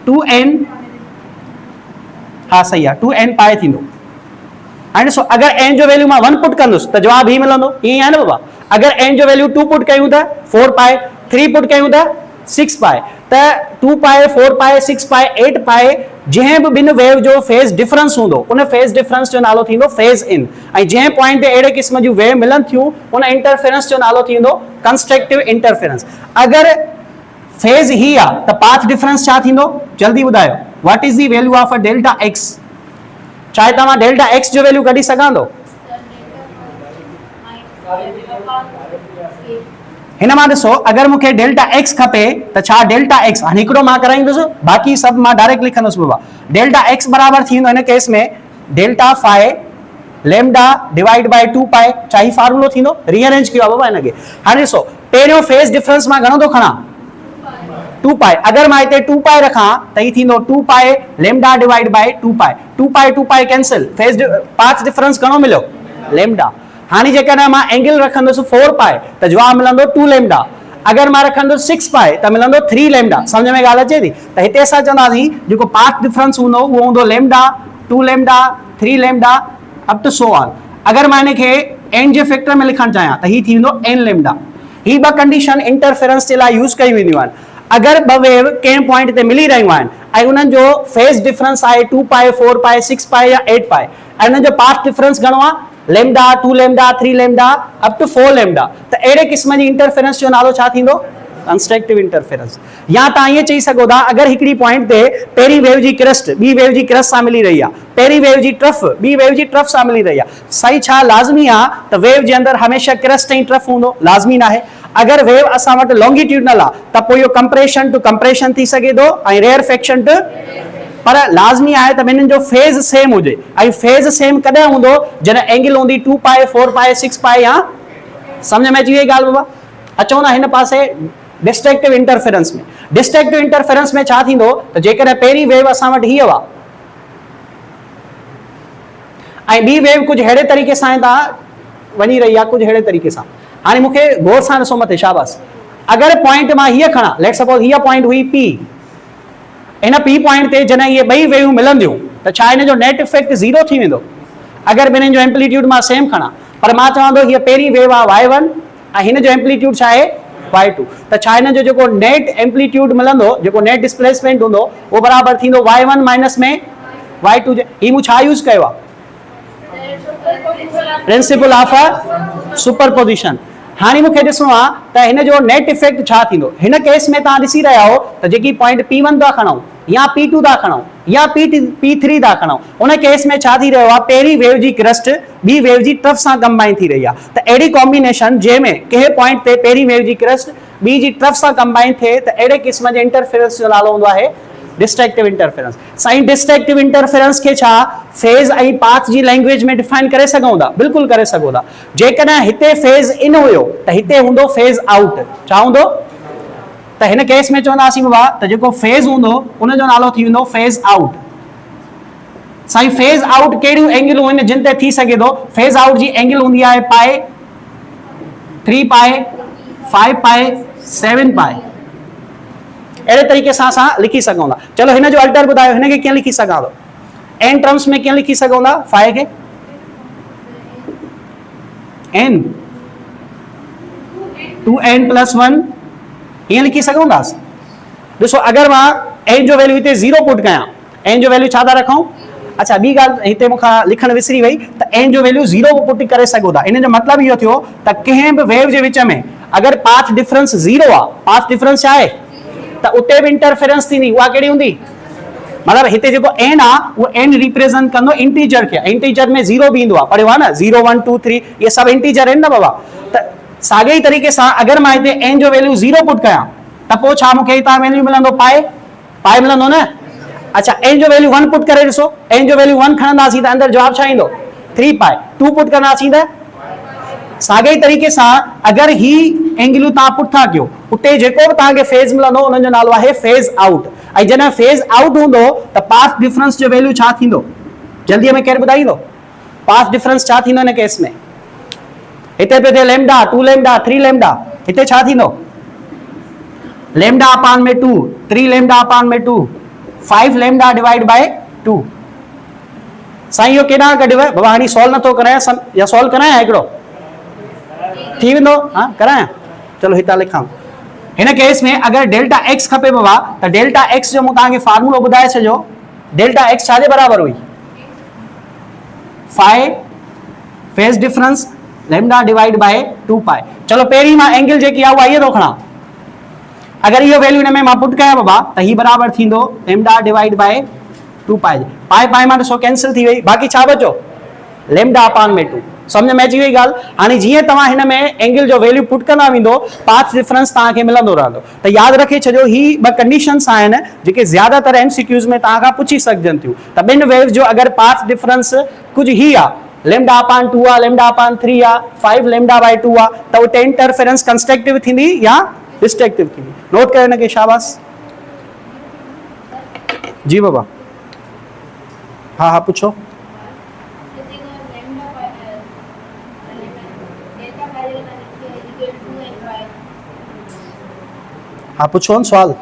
2n, हा सही आहे, 2n पाए थींदो। हाणे ॾिसो, अगरि n जो वैल्यू मां 1 पुट कंदुसि त जवाब ही मिलंदो, ईअं आहे न बाबा। अगरि n जो वैल्यू 2 पुट कयूं त 4 पाए, 3 पुट कयूं त 6 पाए, त 2 पाए, 4 पाए, 6 पाए, 8 पाए जंहिं बि ॿिनि वेव जो फेज डिफरेंस हूंदो उन फेज डिफरेंस जो नालो थींदो फेज इन। ऐं जंहिं पॉइंट ते अहिड़े क़िस्म जूं वेव मिलनि थियूं उन इंटरफेरेंस जो नालो थींदो कंस्ट्रक्टिव इंटरफेरेंस। अगरि फेज ही आहे त पाथ डिफरेंस छा थींदो, जल्दी ॿुधायो। What is the value of a delta x. चाहे तव्हां डेल्टा एक्स जो वैल्यू कढी सघां थो, हिन मां ॾिसो, अगरि मूंखे डेल्टा एक्स खपे त छा डेल्टा एक्स, हाणे हिकिड़ो मां कराईंदुसि, बाक़ी सभु मां डायरेक्ट लिखंदुसि बाबा। डेल्टा एक्स बराबरि थींदो हिन केस में delta phi lambda divide by 2 pi. चाहे फार्मूलो थींदो, रीअरेंज कयो बाबा हिनखे। हाणे ॾिसो, पहिरियों फेज डिफरेंस मां घणो थो खणा, 2 पाए। अगर मैं इते 2 पाए रखा तो ये थींदो 2 पाए लेमडा डिवाइड बाय 2 पाए। 2 पाए कैंसिल, फेज पाथ डिफरेंस घणो मिलो लेमडा। हाने जेकर मैं एंगल रखंदुसि 4 पाए तो जवाब मिलंदो 2 लेमडा। अगर मैं रखंदुसि 6 पाए तो मिलंदो 3 लेमडा। समझ में ॻाल्हि अचे थी। तो हिते असां चवंदासीं जेको पाथ डिफरेंस हूंदो उहो हूंदो lambda 2 lambda 3 lambda up to so on. अगर मां इनखे n जे फैक्टर में लिखण चाहियां त ही थी वेंदो n लेमडा। ही ब कंडीशन इंटरफेरेंस जे लाइ यूज कई वेंदियूं आहिनि। अगर ब वेव कंहिं पॉइंट ते मिली रहियूं आहिनि ऐं उन्हनि जो फेज डिफरेंस आहे 2 पाए 4 पाए 6 पाए या 8 पाए ऐं उन्हनि जो पाथ डिफरेंस घणो आहे lambda 2 lambda 3 lambda up to 4 lambda, त अहिड़े क़िस्म जी इंटरफेरेंस जो नालो छा थींदो कंस्ट्रक्टिव इंटरफेरेंस। या तव्हां इहे चई सघो था अगर हिकिड़ी पॉइंट ते पहिरीं वेव जी क्रस्ट ॿी वेव जी क्रस्ट सां मिली रही आहे, पहिरीं वेव जी ट्रफ ॿी वेव जी ट्रफ सां मिली रही आहे, सही छा लाज़मी आहे त वेव जे अंदरि हमेशह क्रस्ट ऐं ट्रफ हूंदो, लाज़मी न आहे। अगर वेव असां वटि लॉन्गिट्यूडनल आहे त पोइ इहो कंप्रेशन टू कंप्रेशन थी सघे थो ऐं रेयरफेक्शन टू, पर लाज़मी आहे त ॿिन्हिनि जो फेज़ सेम हुजे ऐं फेज़ सेम कॾहिं हूंदो जॾहिं एंगल हूंदी 2 पाए 4 पाए 6 पाए या सम्झ में अची वई ॻाल्हि बाबा। अचो ना हिन पासे डिस्ट्रक्टिव इंटरफेरेंस में। डिस्ट्रक्टिव इंटरफेरेंस में छा थींदो त जेकॾहिं पहिरीं वेव असां वटि हीअ हुआ ऐं ॿी वेव कुझु अहिड़े तरीक़े सां तव्हां वञी रही आहे, कुझु अहिड़े तरीक़े सां। हाणे मूंखे गौर सां ॾिसो मथे शाबाश। अगरि पॉइंट मां हीअ खणा, लेट सपोज हीअ पॉइंट हुई P, इन P पॉइंट ते जॾहिं इहे ॿई वेव मिलंदियूं त छा हिन जो नेट इफेक्ट ज़ीरो थी वेंदो अगरि ॿिन्हिनि जो एम्पलीट्यूड मां सेम खणा। पर मां चवां थो हीअ पहिरीं वेव आहे Y1 ऐं हिन जो एम्पलीट्यूड छा आहे Y2, त छा हिन जो जेको नेट एम्पलीट्यूड मिलंदो, जेको नेट डिस्प्लेसमेंट हूंदो उहो बराबरि थींदो Y1 माइनस में Y2 जे। ही मूं छा यूज़ कयो आहे प्रिंसिपल ऑफ सुपरपोजिशन। हाणे मूंखे ॾिसणो आहे त हिन जो नेट इफेक्ट छा थींदो। हिन केस में तव्हां ॾिसी रहिया हो त जेकी पॉइंट P1 था खणूं या P2 था खणूं या P3 था खणूं, उन केस में छा थी रहियो आहे पहिरीं वेव जी क्रस्ट ॿी वेव जी ट्रफ सां कंबाइन थी रही आहे। त अहिड़ी कॉम्बिनेशन जंहिंमें कंहिं पॉइंट ते पहिरीं वेव जी क्रस्ट ॿी जी ट्रफ सां कंबाइन थिए त अहिड़े क़िस्म जे इंटरफेरेंस जो नालो हूंदो आहे डिस्ट्रक्टिव इंटरफेरेंस। साईं डिस्ट्रक्टिव इंटरफेरेंस खे छा फेज ऐं पाथ जी लैंग्वेज में डिफाइन करे सघूं था, बिल्कुलु करे सघो था। जेकॾहिं हिते फेज इन हुयो त हिते हूंदो फेज आउट, छा हूंदो त हिन केस में चवंदासीं बाबा त जेको फेज हूंदो उन जो नालो थी वेंदो फेज आउट। साईं फेज आउट कहिड़ियूं एंगलूं आहिनि जिन ते थी सघे थो। फेज आउट जी एंगल हूंदी आहे पाए 3 पाए 5 पाए 7 पाए, अहिड़े तरीक़े सां असां लिखी सघूं था। चलो हिन जो अल्टर ॿुधायो, हिन खे कीअं लिखी सघां थो एन टर्म्स में कीअं लिखी सघूं था फाइ खे n 2n + 1 हीअं लिखी सघूं था। ॾिसो अगरि मां n जो वैल्यू हिते 0 पुट कयां, n जो वैल्यू छा था रखूं, अच्छा ॿी ॻाल्हि हिते मूंखां लिखणु विसरी वई त n जो वैल्यू 0 पुट करे सघो था। इन जो मतिलबु इहो थियो त कंहिं बि वेव जे विच में अगरि पाथ डिफरेंस 0 आहे, पाथ डिफरेंस छा आहे त उते बि इंटरफेरेंस थींदी, उहा कहिड़ी हूंदी मतलब हिते जेको n आ वो n रिप्रेजेंट कंदो इंटीजर खे। इंटीजर में 0 भी ईंदो आहे, पढ़ियो आहे न 0 1 2 3 ये सब इंटीजर आहिनि न बाबा। त साॻे ई तरीक़े सां अगरि मां हिते n जो वैल्यू 0 पुट कयां त पोइ छा मूंखे हितां वैल्यू मिलंदो पाए पाए मिलंदो न। अच्छा n जो वैल्यू 1 पुट करे ॾिसो, n जो वैल्यू 1 खणंदासीं त अंदरि जवाब छा ईंदो 3 पाए, 2 पुट कंदासीं त साॻे ई तरीक़े सां अगरि ही एंगलूं तव्हां पुट था कयो उते जेको बि तव्हांखे फेज़ मिलंदो उन जो नालो आहे फेज़ आउट। ऐं जॾहिं फेज़ आउट हूंदो त पाथ डिफरेंस जो वैल्यू छा थींदो, जल्दीअ में केरु ॿुधाईंदो पाथ डिफरेंस छा थींदो हिन केस में। हिते पियो थिए लेमडा 2 लेमडा 3 लेमडा, हिते छा थींदो लेमडा अपान में 2 3 लेमडा अपान में 2 5 लेमडा डिवाइड बाय 2। साईं इहो केॾां कढियो बाबा, हाणे सॉल्व नथो करायां या सॉल्व करायां हिकिड़ो थी वेंदो, हाँ करायां चलो हितां लिखां। हिन केस में अगर डेल्टा एक्स खपे बाबा त डेल्टा एक्स जो मूं तव्हांखे फार्मूलो ॿुधाए छॾियो। डेल्टा एक्स छाजे बराबर हुई phi phase difference lambda divide by 2 pi. चलो पहिरीं मां एंगल जेकी आहे उहा इहे थो खणा, अगर इहो वैल्यू हिन में मां पुट कयां बाबा त ही बराबर थींदो लेमडा डिवाइड बाय 2 पाए। पाए पाए मां ॾिसो कैंसिल थी वई, बाक़ी छा बचो लेमडा अपान में 2। समझ में अची वई ॻाल्हि। हाणे जीअं तव्हां हिन में एंगल जो वैल्यू पुट कंदा वेंदो पाथ डिफरेंस तव्हांखे मिलंदो रहंदो। त यादि रखे छॾियो ही ॿ कंडीशन्स आहिनि जेके ज़्यादातर MCQs में तव्हां खां पुछी सघजनि थियूं। त ॿिनि वेव जो अगरि पाथ डिफरेंस कुझु ही आहे लेमडा अपान 2 आहे, लेमडा अपान 3 आहे, 5 लेमडा बाय 2 आहे, त उते इंटरफेरेंस कंस्ट्रक्टिव थींदी या डिस्ट्रक्टिव थींदी। नोट कयो हिनखे शाबाश। जी बाबा हाँ हाँ पुछो। हाँ पूछो न सवाल।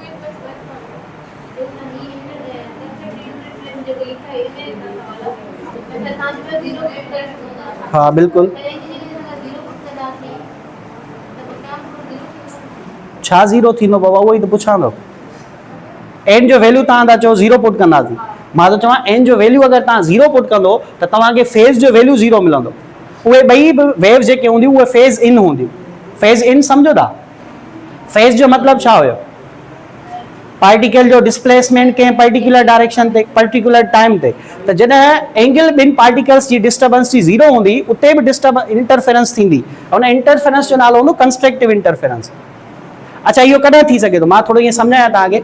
हाँ बिल्कुल। छा ज़ीरो थींदो बाबा, उहो ई त पुछां थो। एन जो वैल्यू तव्हां था चओ ज़ीरो पुट कंदासीं, मां थो चवां एन जो वैल्यू अगरि तव्हां ज़ीरो पुट कंदो त तव्हांखे फेज़ जो वैल्यू ज़ीरो मिलंदो। उहे ॿई बि वेव जेके हूंदियूं उहे फेज़ इन हूंदियूं। फेज़ इन सम्झो था? फेज़ जो मतिलबु छा हुयो? पार्टिकल जो डिस्प्लेसमेंट कंहिं पर्टिकुलर डायरेक्शन ते पर्टिकुलर टाइम ते, त जॾहिं एंगल ॿिनि पार्टिकल्स जी डिस्टर्बेंस जी ज़ीरो हूंदी उते बि इंटरफेरेंस थींदी, उन इंटरफेरेंस जो नालो हूंदो कंस्ट्रक्टिव इंटरफेरेंस। अच्छा इहो कॾहिं थी सघे थो, मां थोरो ईअं सम्झायां तव्हांखे।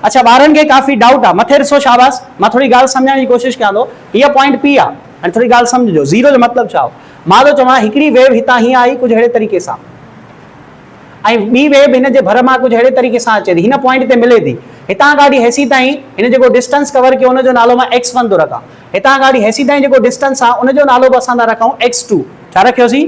अच्छा ॿारनि खे काफ़ी डाउट आहे, मथे ॾिसो शाबाश, मां थोरी ॻाल्हि सम्झाइण जी कोशिशि कयां थो। हीअ पॉइंट पी आहे, हाणे थोरी ॻाल्हि सम्झिजो, ज़ीरो जो मतिलबु छा हो? मां थो चवां हिकिड़ी वेव हितां हीअं आई कुझु अहिड़े तरीक़े सां, ऐं ॿी वेव हिन जे भर मां कुझु अहिड़े तरीक़े सां अचे थी, हिन पॉइंट ते मिले थी। हितां गाॾी हेसी ताईं हिन जेको डिस्टेंस कवर कयो उनजो नालो मां x1 थो रखां। हितां गाॾी हेसी ताईं जेको डिस्टेंस आहे उनजो नालो बि असां था रखूं x2। छा रखियोसीं?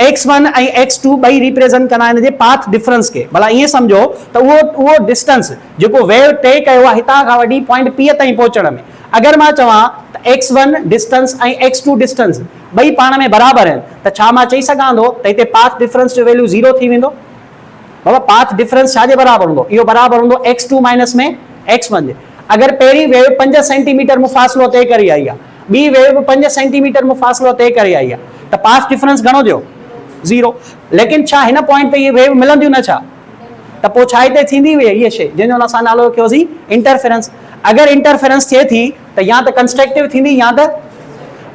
x1 ऐं x2 ॿई रिप्रेज़ेंट कंदा आहिनि जे पाथ डिफरेंस खे। भला ईअं सम्झो त उहो डिस्टेंस जेको वेव तय कयो आहे हितां खां वठी पॉइंट P ताईं पहुचण में, अगरि मां चवां त x1 डिस्टेंस ऐं x2 डिस्टेंस ॿई पाण में बराबरि आहिनि, त छा मां चई सघां थो त हिते पाथ डिफरेंस जो वैल्यू ज़ीरो थी वेंदो? बाबा पाथ डिफरेंस छाजे बराबरि हूंदो? इहो बराबरि हूंदो x2 माइनस में x1 जे। अगरि पहिरीं वेव 5 सेंटीमीटर मुफ़ासिलो तय करे आई आहे, ॿी वेव 5 सेंटीमीटर मुफ़ासिलो तय करे आई आहे, त पाथ डिफरेंस घणो थियो? ज़ीरो। लेकिन छा हिन पॉइंट ते इहे वेव मिलंदियूं न छा? त पोइ छा हिते थींदी हुई इहा शइ जंहिंजो असां नालो रखियोसीं इंटरफेरेंस। अगरि इंटरफेरेंस थिए थी त या त कंस्ट्रक्टिव थींदी या त,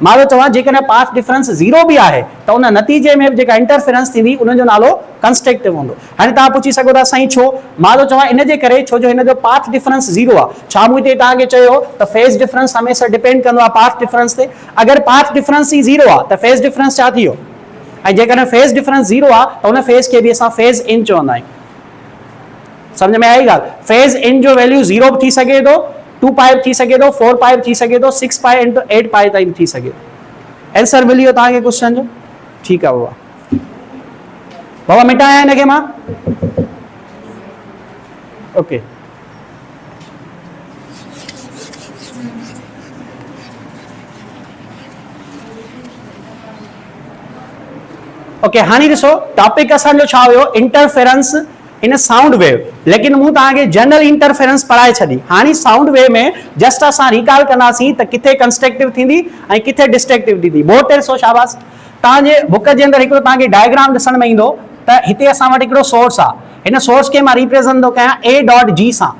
मां थो चवां जेकॾहिं पाथ डिफरेंस ज़ीरो बि आहे त उन नतीजे में जेका इंटरफेरेंस थींदी उनजो नालो कंस्ट्रक्टिव हूंदो। हाणे तव्हां पुछी सघो था साईं छो? मां थो चवां इन जे करे छो जो हिन जो पाथ डिफरेंस ज़ीरो आहे। छा मूं हिते तव्हांखे चयो त फेज़ डिफरेंस हमेशह डिपेंड कंदो आहे पाथ डिफरेंस ते? अगरि पाथ डिफरेंस ई ज़ीरो आहे त फेज़ डिफरेंस छा थी वियो? ऐं जेकॾहिं फेज़ डिफरेंस ज़ीरो आहे त उन फेज़ खे बि असां फेज़ इन चवंदा आहियूं। सम्झ में आई ॻाल्हि? फेज़ इन जो वैल्यू ज़ीरो बि थी सघे थो, 2 पाए थी सघे थो, 4 पाए थी सघे थो, 6 पाए इंटू 8 पाए ताईं थी सघे थो। आंसर मिली वियो तव्हांखे क्वेश्चन जो? ठीकु आहे बाबा। बाबा मिटाया हिनखे मां? ओके। ओके हाणे ॾिसो टॉपिक असांजो छा हुयो? इंटरफेरेंस इन साउंड वेव। लेकिन मूं तव्हांखे जनरल इंटरफेरेंस पढ़ाए छॾी। हाणे साउंड वेव में जस्ट असां रिकॉल कंदासीं त किथे कंस्ट्रक्टिव थींदी ऐं किथे डिस्ट्रक्टिव थींदी। बोर्ड ते ॾिसो शाबाश, तव्हांजे बुक जे अंदरि हिकिड़ो तव्हांखे डायग्राम ॾिसण में ईंदो त हिते असां वटि हिकिड़ो सोर्स आहे, हिन सोर्स खे मां रिप्रेज़ेंट थो कयां A डॉट G सां।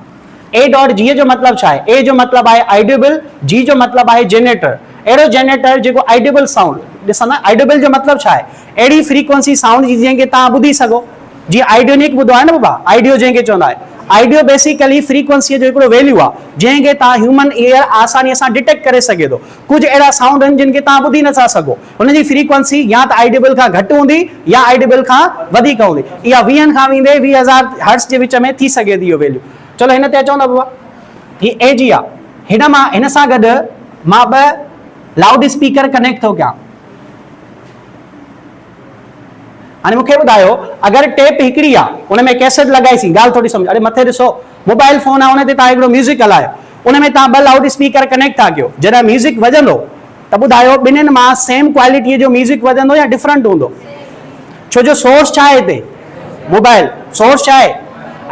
A डॉट G जो मतिलबु छा आहे? A जो मतिलबु आहे आइडियल, G जो मतिलबु आहे जनरेटर। अहिड़ो जनरेटर जेको आइडियल साउंड ॾिसंदा। आइडियल जो मतिलबु छा आहे? अहिड़ी फ्रीक्वेंसी साउंड जी जंहिंखे तव्हां ॿुधी सघो। जीअं आइडियोनिक ॿुधो आहे न बाबा, आइडियो जंहिंखे चवंदा आहे। आइडियो बेसिकली फ्रीक्वेंसीअ जो हिकिड़ो वैल्यू आहे जंहिंखे तव्हां ह्यूमन ईयर आसानीअ सां डिटेक्ट करे सघे थो। कुझु अहिड़ा साउंड आहिनि जिनखे तव्हां ॿुधी नथा सघो, हुनजी फ्रीक्वेंसी या त आइडियल खां घटि हूंदी या आइडियल खां वधीक हूंदी। इहा 20 खां वेंदे 20,000 हर्ट्ज़ जे विच में थी सघे थी इहो वैल्यू। चलो हिन ते अचूं था बाबा। हीअ एजी आहे, हिन सां गॾु मां 2 लाउड स्पीकर कनेक्ट थो कयां। हाणे मूंखे ॿुधायो अगरि टेप हिकिड़ी आहे उन में कैसेट लॻाईसीं, ॻाल्हि थोरी सम्झो। अरे मथे ॾिसो मोबाइल फोन आहे, उन ते तव्हां हिकिड़ो म्यूज़िक हलायो, उन में तव्हां 2 लाउड स्पीकर कनेक्ट था कयो। जॾहिं म्यूज़िक वॼंदो त ॿुधायो ॿिन्हिनि मां सेम क्वालिटीअ जो म्यूज़िक वॼंदो या डिफरेंट हूंदो? छो जो सोर्स छा आहे हिते? मोबाइल सोर्स छा आहे?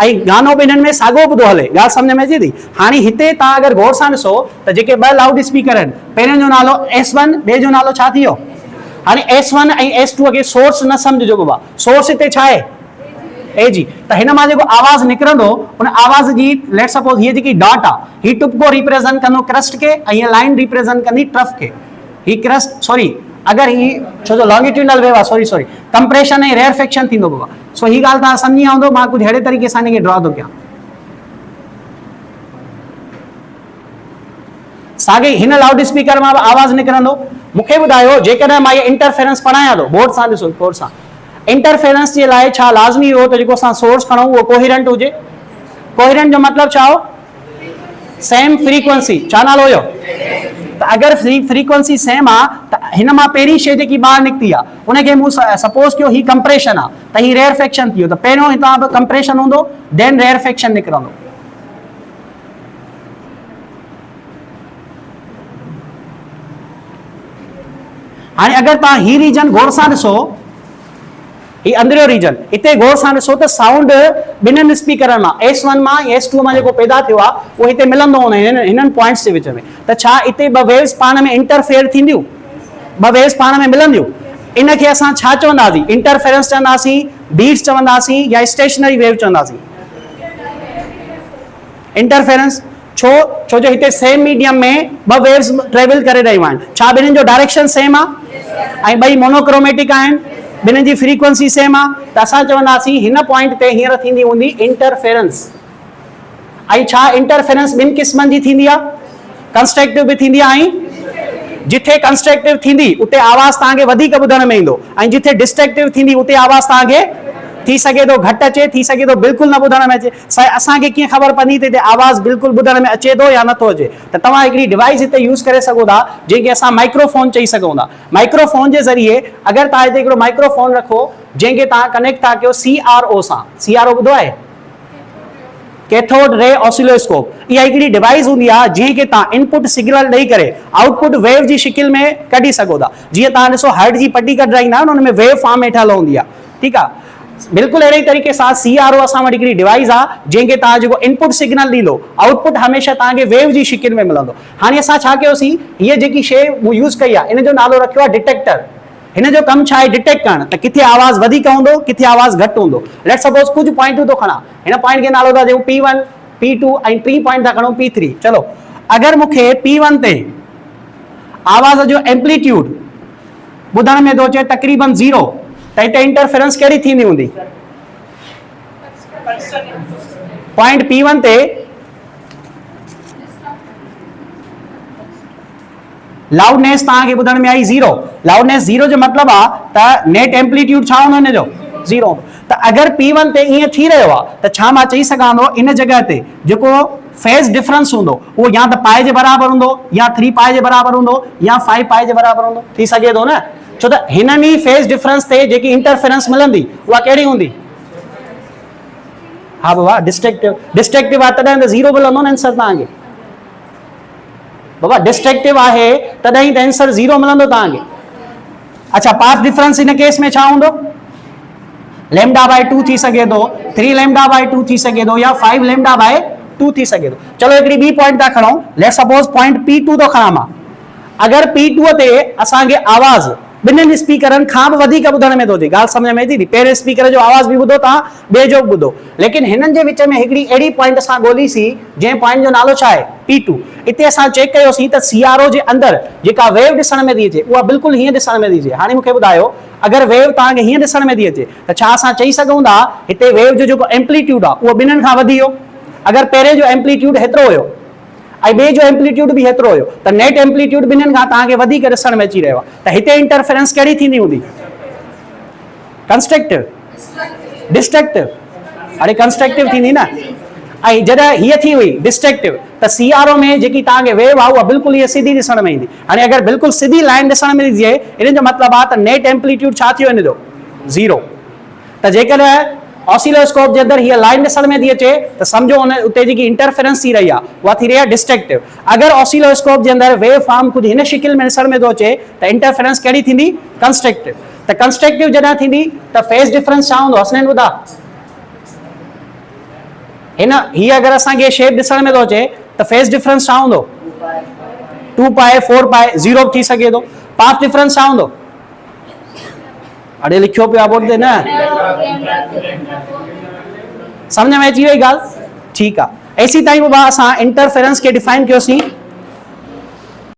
ऐं गानो ॿिन्हिनि में साॻियो ॿुधो हले। ॻाल्हि सम्झ में अचे थी? हाणे हिते तव्हां अगरि गौर सां ॾिसो त जेके 2 लाउड स्पीकर आहिनि, पहिरियों जो नालो S1, ॿिए जो नालो छा थी वियो? हाणे S1 ऐं S2 खे सोर्स न सम्झिजो बाबा, सोर्स हिते छा आहे? A जी। त हिन मां जेको आवाज़ निकिरंदो उन आवाज़ जी लेट सपोज हीअ जेकी डॉट आहे हीअ टुपको रिप्रेज़ेंट कंदो क्रस्ट खे ऐं हीअ लाइन रिप्रेज़ेंट कंदी ट्रफ खे। हीअ क्रस्ट सॉरी अगरि ही छो जो लॉन्गिट्यूडनल वेव आहे, सॉरी कंप्रेशन ऐं रेयरफेक्शन थींदो बाबा। सो हीअ ॻाल्हि तव्हां सम्झी हूंदो। मां कुझु अहिड़े तरीक़े सां हिनखे ड्रॉ थो कयां। साॻे हिन लाउड स्पीकर मां आवाज़ निकिरंदो। मूंखे ॿुधायो जेकॾहिं मां इहे इंटरफेरेंस पढ़ायां थो, बोर्ड सां ॾिसो गौर सां, इंटरफेरेंस जे लाइ छा लाज़मी हो त जेको असां सोर्स खणूं उहो कोहिरेंट हुजे? कोहिरेंट जो मतिलबु छा हो? Same frequency. छा नालो हुयो? त अगरि फ्रीक्वेंसी सेम आहे त हिन मां पहिरीं शइ जेकी ॿाहिरि निकिती आहे उनखे मूं सपोज कयो ही कंप्रेशन आहे त ही रेयरफेक्शन थी वियो। त पहिरियों हितां बि कंप्रेशन हूंदो, देन रेयरफेक्शन निकिरंदो। हाणे अगर तव्हां ही रीजन गौर सां ॾिसो, ही अंदरियो रीजन, इते गौर सां ॾिसो त साउंड ॿिन्हिनि स्पीकरनि मां S1 मां या S2 मां जेको पैदा थियो आहे उहो हिते मिलंदो हुन हिननि पॉइंट्स जे विच में। त छा इते ॿ वेव्स पाण में इंटरफेयर थींदियूं, ॿ वेव्स पाण में मिलंदियूं? इनखे असां छा चवंदासीं? इंटरफेरेंस चवंदासीं, बीट्स चवंदासीं या स्टेशनरी वेव चवंदासीं? इंटरफेरेंस। छो? छो जो हिते सेम मीडियम में ॿ वेव्स ट्रेवल करे रहियूं आहिनि। छा ॿिन्हिनि जो डायरेक्शन सेम आहे ऐं ॿई मोनोक्रोमेटिक आहिनि, ॿिन्हिनि जी फ्रीक्वेंसी सेम आहे, त असां चवंदासीं हिन पॉइंट ते हींअर थींदी हूंदी इंटरफेरेंस। ऐं छा इंटरफेरेंस ॿिनि क़िस्मनि जी थींदी आहे? कंस्ट्रक्टिव बि थींदी आहे ऐं जिथे कंस्ट्रक्टिव थींदी उते आवाज़ तव्हांखे वधीक ॿुधण में ईंदो, ऐं जिथे डिस्ट्रक्टिव थींदी उते आवाज़ तव्हांखे थी सघे थो घटि अचे, थी सघे थो बिल्कुलु न ॿुधण में अचे। असांखे कीअं ख़बर पवंदी त हिते आवाज़ बिल्कुलु ॿुधण में अचे थो या नथो अचे? त तव्हां हिकिड़ी डिवाइस हिते यूज़ करे सघो था जंहिंखे असां माइक्रोफोन चई सघूं था। माइक्रोफोन जे ज़रिए अगरि तव्हां हिते हिकिड़ो माइक्रोफोन रखो जंहिंखे तव्हां कनेक्ट था कयो CRO सां, CRO ॿुधो आहे? Cathode ray oscilloscope. इहा हिकिड़ी डिवाइस हूंदी आहे जंहिंखे तव्हां इनपुट सिग्नल ॾेई करे आउटपुट वेव जी शिकिल में कढी सघो था। जीअं तव्हां ॾिसो हार्ट जी पटी कढाईंदा आहियो न, हुन में वेव फॉर्म हेठि हूंदी आहे, ठीकु आहे? बिल्कुलु अहिड़े तरीक़े सां CRO असां वटि हिकिड़ी डिवाइस आहे जंहिंखे तव्हां जेको इनपुट सिग्नल ॾींदो आउटपुट हमेशह तव्हांखे वेव जी शिकिल में मिलंदो। हाणे असां छा कयोसीं, हीअ जेकी शइ यूज़ कई आहे इन जो नालो रखियो आहे डिटेक्टर। हिन जो कमु छा आहे? डिटेक्ट करणु त किथे आवाज़ वधीक हूंदो, किथे आवाज़ घटि हूंदो। लेट सपोज कुझु पॉइंटूं थो खणा, हिन पॉइंट खे नालो था ॾियूं P1, P2 ऐं टी पॉइंट था खणूं P3। चलो, अगरि मूंखे P1 ते आवाज़ जो एम्पलीट्यूड ॿुधण में थो अचे तक़रीबन 0, त हिते इंटरफेरेंस कहिड़ी थींदी हूंदी? पॉइंट P1 ते लाउडनेस तव्हांखे ॿुधण में आई 0। लाउडनेस 0 जो मतिलबु आहे त नेट एम्पलीट्यूड छा हूंदो हिन जो? 0। त अगरि P1 ते ईअं थी रहियो आहे त छा मां चई सघां थो इन जॻह ते जेको फेज़ डिफरेंस हूंदो उहो या त पाए जे बराबरि हूंदो, या 3 पाए जे बराबरि हूंदो, या 5 पाए जे बराबरि हूंदो? थी सघे थो न? छो त हिननि ई फेज़ डिफरेंस ते जेकी इंटरफेरेंस मिलंदी उहा कहिड़ी हूंदी? हा बाबा, डिस्ट्रक्टिव। डिस्ट्रक्टिव आहे तॾहिं त 0 मिलंदो न आंसर तव्हांखे। बाबा डिस्ट्रक्टिव आहे तॾहिं त आंसर 0 मिलंदो तव्हांखे। अच्छा, पाथ डिफरेंस इन केस में छा हूंदो? λ/2 थी सघे थो, 3 λ/2 थी सघे थो, या 5 λ/2 थी सघे थो। चलो हिकिड़ी ॿी पॉइंट था खणूं, लेट सपोज पॉइंट P2 थो खणां मां। अगरि P2 ते असांखे आवाज़ ॿिन्हिनि स्पीकरनि खां बि वधीक ॿुधण में थो अचे, ॻाल्हि सम्झ में अचे थी? पहिरें स्पीकर जो आवाज़ बि ॿुधो तव्हां, ॿिए जो बि ॿुधो, लेकिन हिननि जे विच में हिकिड़ी अहिड़ी पॉइंट असां ॻोल्हीसीं जंहिं पॉइंट जो नालो छा आहे? P2। इते असां चेक कयोसीं त CRO जे अंदरि जेका वेव ॾिसण में थी अचे उहा बिल्कुलु हीअं ॾिसण में थी अचे। हाणे मूंखे ॿुधायो, अगरि वेव तव्हांखे हीअं ॾिसण में थी अचे त छा असां चई सघूं था हिते वेव जो जेको एम्पलीट्यूड आहे उहो ॿिन्हिनि खां वधी वियो? अगरि पहिरें जो एम्पलीट्यूड हेतिरो हुयो ऐं ॿिए जो एम्पलीट्यूड बि हेतिरो हुयो त नेट एम्पलीट्यूड ॿिन्हिनि खां तव्हांखे वधीक ॾिसण में अची रहियो आहे, त हिते इंटरफेरेंस कहिड़ी थींदी हूंदी? Constructive, destructive? अरे कंस्ट्रक्टिव थींदी न। ऐं जॾहिं हीअ थी हुई डिस्ट्रक्टिव त CRO में जेकी तव्हांखे वेव आहे उहा बिल्कुलु हीअ सिधी ॾिसण में ईंदी। हाणे अगरि बिल्कुलु सिधी लाइन ॾिसण में ईंदी आहे, इन जो मतिलबु आहे त नेट एम्पलीट्यूड छा थियो हिन जो? 0। त जेकॾहिं ऑसिलोस्कोप जे अंदरि हीअ लाइन ॾिसण में थी अचे त सम्झो हुन उते जेकी इंटरफेरेंस थी रही आहे उहा थी रही आहे डिस्ट्रक्टिव। अगरि ऑसिलोस्कोप जे अंदरि वेव फॉर्म कुझु हिन शिकिल में ॾिसण में थो अचे त इंटरफेरेंस कहिड़ी थींदी? कंस्ट्रक्टिव। त कंस्ट्रक्टिव जॾहिं थींदी त फेज़ डिफरेंस छा हूंदो? हसनैन ॿुधा, हिन हीअ अगरि असांखे शेप ॾिसण में थो अचे त फेज़ डिफरेंस छा हूंदो? 2 पाए, 4 पाए, 0 थी सघे थो। पाथ डिफरेंस छा हूंदो? अड़े लिखियो पियो आहे बोर्ड ते न, समझ में अची वई ॻाल्हि? ठीकु आहे। एसी ताईं बाबा असां इंटरफेरेंस खे डिफाइन कयोसीं।